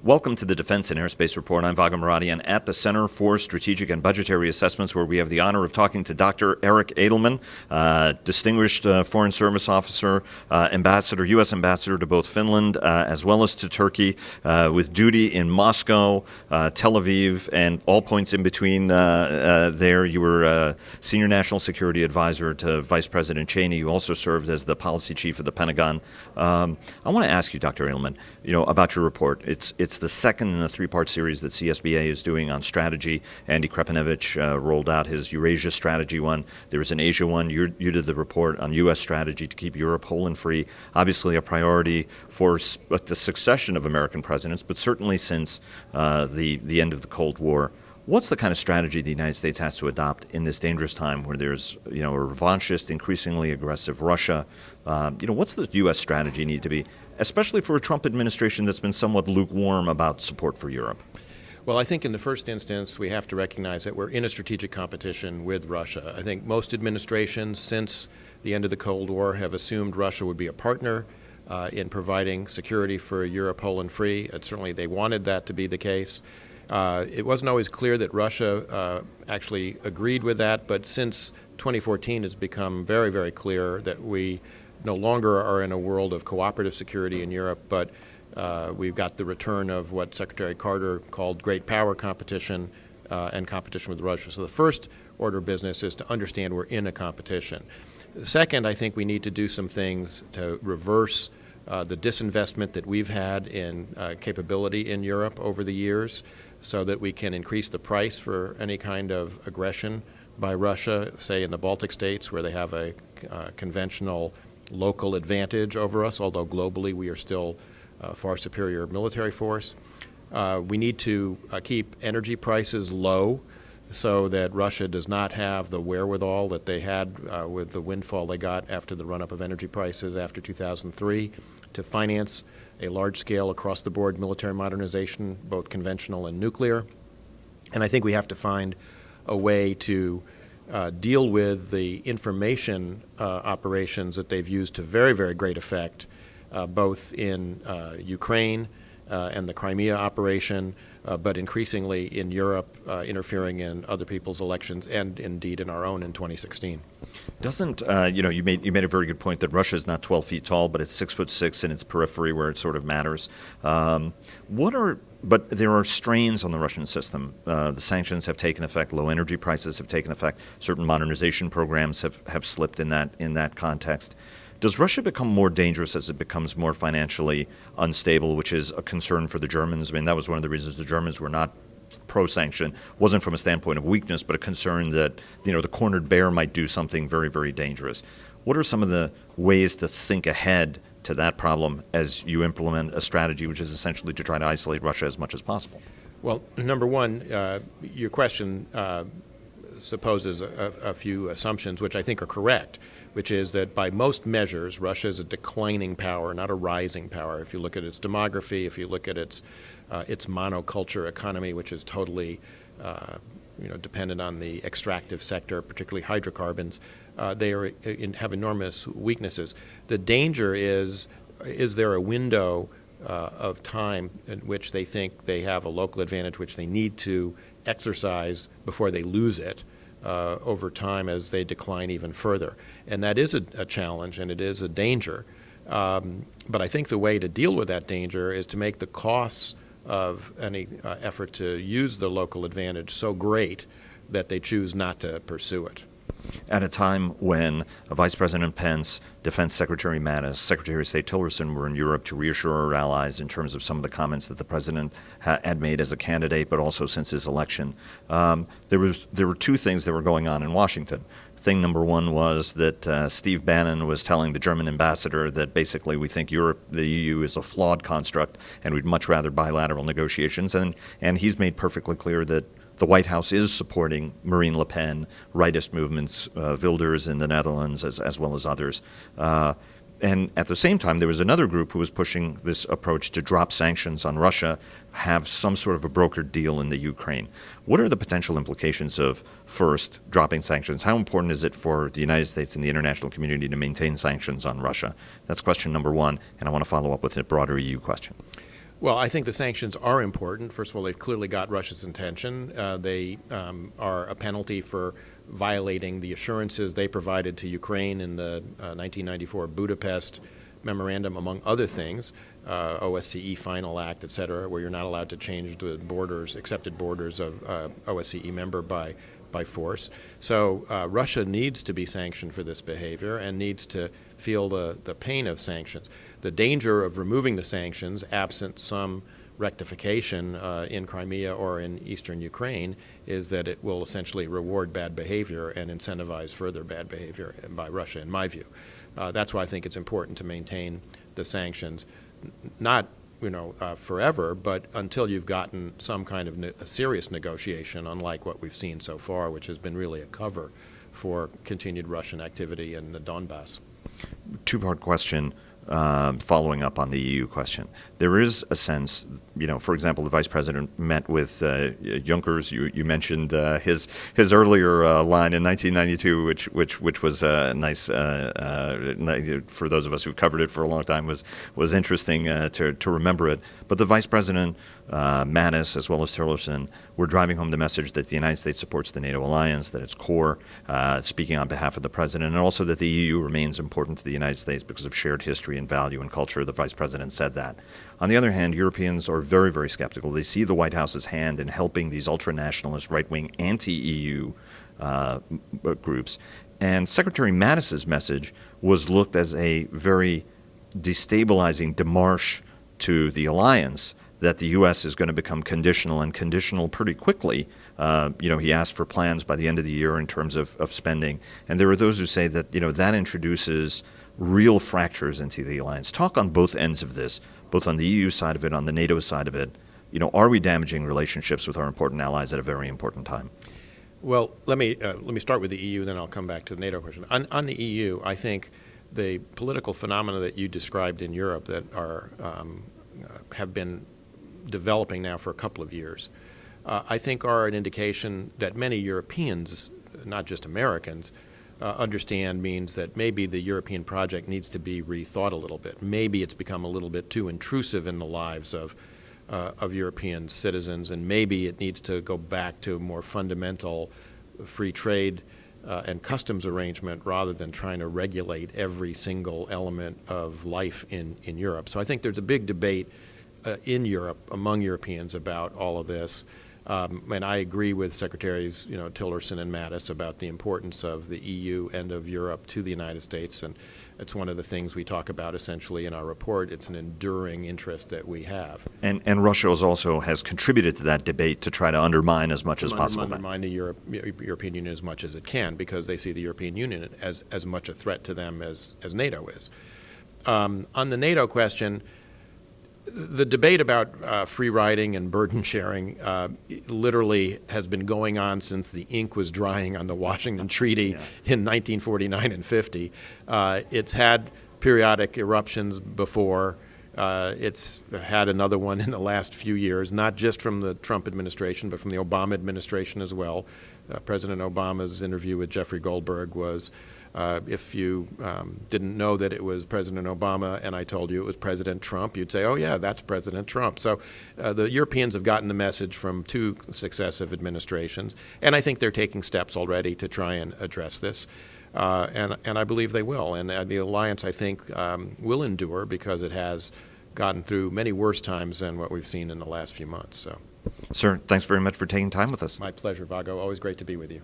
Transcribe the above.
Welcome to the Defense and Aerospace Report. I'm Vago Muradian at the Center for Strategic and Budgetary Assessments, where we have the honor of talking to Dr. Eric Edelman, distinguished Foreign Service Officer, U.S. Ambassador to both Finland as well as to Turkey, with duty in Moscow, Tel Aviv, and all points in between there. You were Senior National Security Advisor to Vice President Cheney. You also served as the Policy Chief of the Pentagon. I want to ask you, Dr. Edelman, about your report. It's the second in a three-part series that CSBA is doing on strategy. Andy Krepinovich rolled out his Eurasia strategy one. There was an Asia one. You did the report on U.S. strategy to keep Europe whole and free. Obviously a priority for the succession of American presidents, but certainly since the end of the Cold War. What's the kind of strategy the United States has to adopt in this dangerous time where there's, a revanchist, increasingly aggressive Russia? What's the U.S. strategy need to be, especially for a Trump administration that's been somewhat lukewarm about support for Europe? Well, I think in the first instance, we have to recognize that we're in a strategic competition with Russia. I think most administrations since the end of the Cold War have assumed Russia would be a partner in providing security for Europe whole and free. Certainly they wanted that to be the case. It wasn't always clear that Russia actually agreed with that, but since 2014 it's become very, very clear that we no longer are in a world of cooperative security in Europe, but we've got the return of what Secretary Carter called great power competition and competition with Russia. So the first order of business is to understand we're in a competition. Second, I think we need to do some things to reverse the disinvestment that we've had in capability in Europe over the years, so that we can increase the price for any kind of aggression by Russia, say in the Baltic states where they have a conventional local advantage over us, although globally we are still far superior military force. We need to keep energy prices low so that Russia does not have the wherewithal that they had with the windfall they got after the run-up of energy prices after 2003 to finance a large-scale, across-the-board military modernization, both conventional and nuclear. And I think we have to find a way to deal with the information operations that they've used to very, very great effect, both in Ukraine and the Crimea operation, but increasingly in Europe, interfering in other people's elections and indeed in our own in 2016. Doesn't, you made a very good point that Russia is not 12 feet tall, but it's 6'6" in its periphery where it sort of matters. But there are strains on the Russian system. The sanctions have taken effect. Low energy prices have taken effect. Certain modernization programs have slipped in that context. Does Russia become more dangerous as it becomes more financially unstable, which is a concern for the Germans? I mean, that was one of the reasons the Germans were not pro-sanction. Wasn't from a standpoint of weakness, but a concern that, the cornered bear might do something very, very dangerous. What are some of the ways to think ahead to that problem as you implement a strategy which is essentially to try to isolate Russia as much as possible? Well, number one, your question supposes a few assumptions which I think are correct, which is that by most measures, Russia is a declining power, not a rising power. If you look at its demography, if you look at its monoculture economy, which is totally dependent on the extractive sector, particularly hydrocarbons, they have enormous weaknesses. The danger is there a window of time in which they think they have a local advantage which they need to exercise before they lose it over time as they decline even further. And that is a challenge and it is a danger. But I think the way to deal with that danger is to make the costs of any effort to use the local advantage so great that they choose not to pursue it. At a time when Vice President Pence, Defense Secretary Mattis, Secretary of State Tillerson were in Europe to reassure our allies in terms of some of the comments that the president had made as a candidate, but also since his election, there were two things that were going on in Washington. Thing number one was that Steve Bannon was telling the German ambassador that basically we think the EU is a flawed construct and we'd much rather bilateral negotiations. And he's made perfectly clear that the White House is supporting Marine Le Pen, rightist movements, Wilders in the Netherlands, as well as others. And at the same time, there was another group who was pushing this approach to drop sanctions on Russia, have some sort of a brokered deal in the Ukraine. What are the potential implications of, first, dropping sanctions? How important is it for the United States and the international community to maintain sanctions on Russia? That's question number one, and I want to follow up with a broader EU question. Well, I think the sanctions are important. First of all, they've clearly got Russia's attention. They are a penalty for violating the assurances they provided to Ukraine in the 1994 Budapest Memorandum, among other things, OSCE Final Act, et cetera, where you're not allowed to change the borders, accepted borders of OSCE member by force. So Russia needs to be sanctioned for this behavior and needs to feel the pain of sanctions. The danger of removing the sanctions, absent some rectification in Crimea or in eastern Ukraine, is that it will essentially reward bad behavior and incentivize further bad behavior by Russia, in my view. That's why I think it's important to maintain the sanctions, not forever, but until you've gotten some kind of a serious negotiation, unlike what we've seen so far, which has been really a cover for continued Russian activity in the Donbass. Two-part question. Following up on the EU question, there is a sense, for example, the Vice President met with Junckers. You mentioned his earlier line in 1992, which was nice for those of us who've covered it for a long time. Was interesting to remember it. But the Vice President, Mattis, as well as Tillerson, were driving home the message that the United States supports the NATO alliance, that its core, speaking on behalf of the President, and also that the EU remains important to the United States because of shared history and value and culture. The Vice President said that. On the other hand, Europeans are very, very skeptical. They see the White House's hand in helping these ultra-nationalist, right-wing, anti-EU groups. And Secretary Mattis's message was looked as a very destabilizing démarche to the alliance, that the U.S. is going to become conditional, and conditional pretty quickly. He asked for plans by the end of the year in terms of spending. And there are those who say that, that introduces real fractures into the alliance. Talk on both ends of this, both on the EU side of it, on the NATO side of it. Are we damaging relationships with our important allies at a very important time? Well, let me start with the EU, then I'll come back to the NATO question. On the EU, I think the political phenomena that you described in Europe that have been developing now for a couple of years, I think are an indication that many Europeans, not just Americans, understand means that maybe the European project needs to be rethought a little bit. Maybe it's become a little bit too intrusive in the lives of European citizens, and maybe it needs to go back to a more fundamental free trade and customs arrangement rather than trying to regulate every single element of life in Europe. So I think there's a big debate in Europe among Europeans about all of this. And I agree with Secretaries Tillerson and Mattis about the importance of the EU and of Europe to the United States, and it's one of the things we talk about essentially in our report. It's an enduring interest that we have. And Russia also has contributed to that debate to try to undermine as much as possible. Undermine the European Union as much as it can, because they see the European Union as much a threat to them as NATO is. On the NATO question, the debate about free riding and burden sharing literally has been going on since the ink was drying on the Washington Treaty in 1949 and 50. It's had periodic eruptions before. It's had another one in the last few years, not just from the Trump administration, but from the Obama administration as well. President Obama's interview with Jeffrey Goldberg was, if you didn't know that it was President Obama and I told you it was President Trump, you'd say, oh yeah, that's President Trump. So the Europeans have gotten the message from two successive administrations, and I think they're taking steps already to try and address this. And I believe they will. And the alliance, I think, will endure because it has gotten through many worse times than what we've seen in the last few months. So, Sir, thanks very much for taking time with us. My pleasure, Vago. Always great to be with you.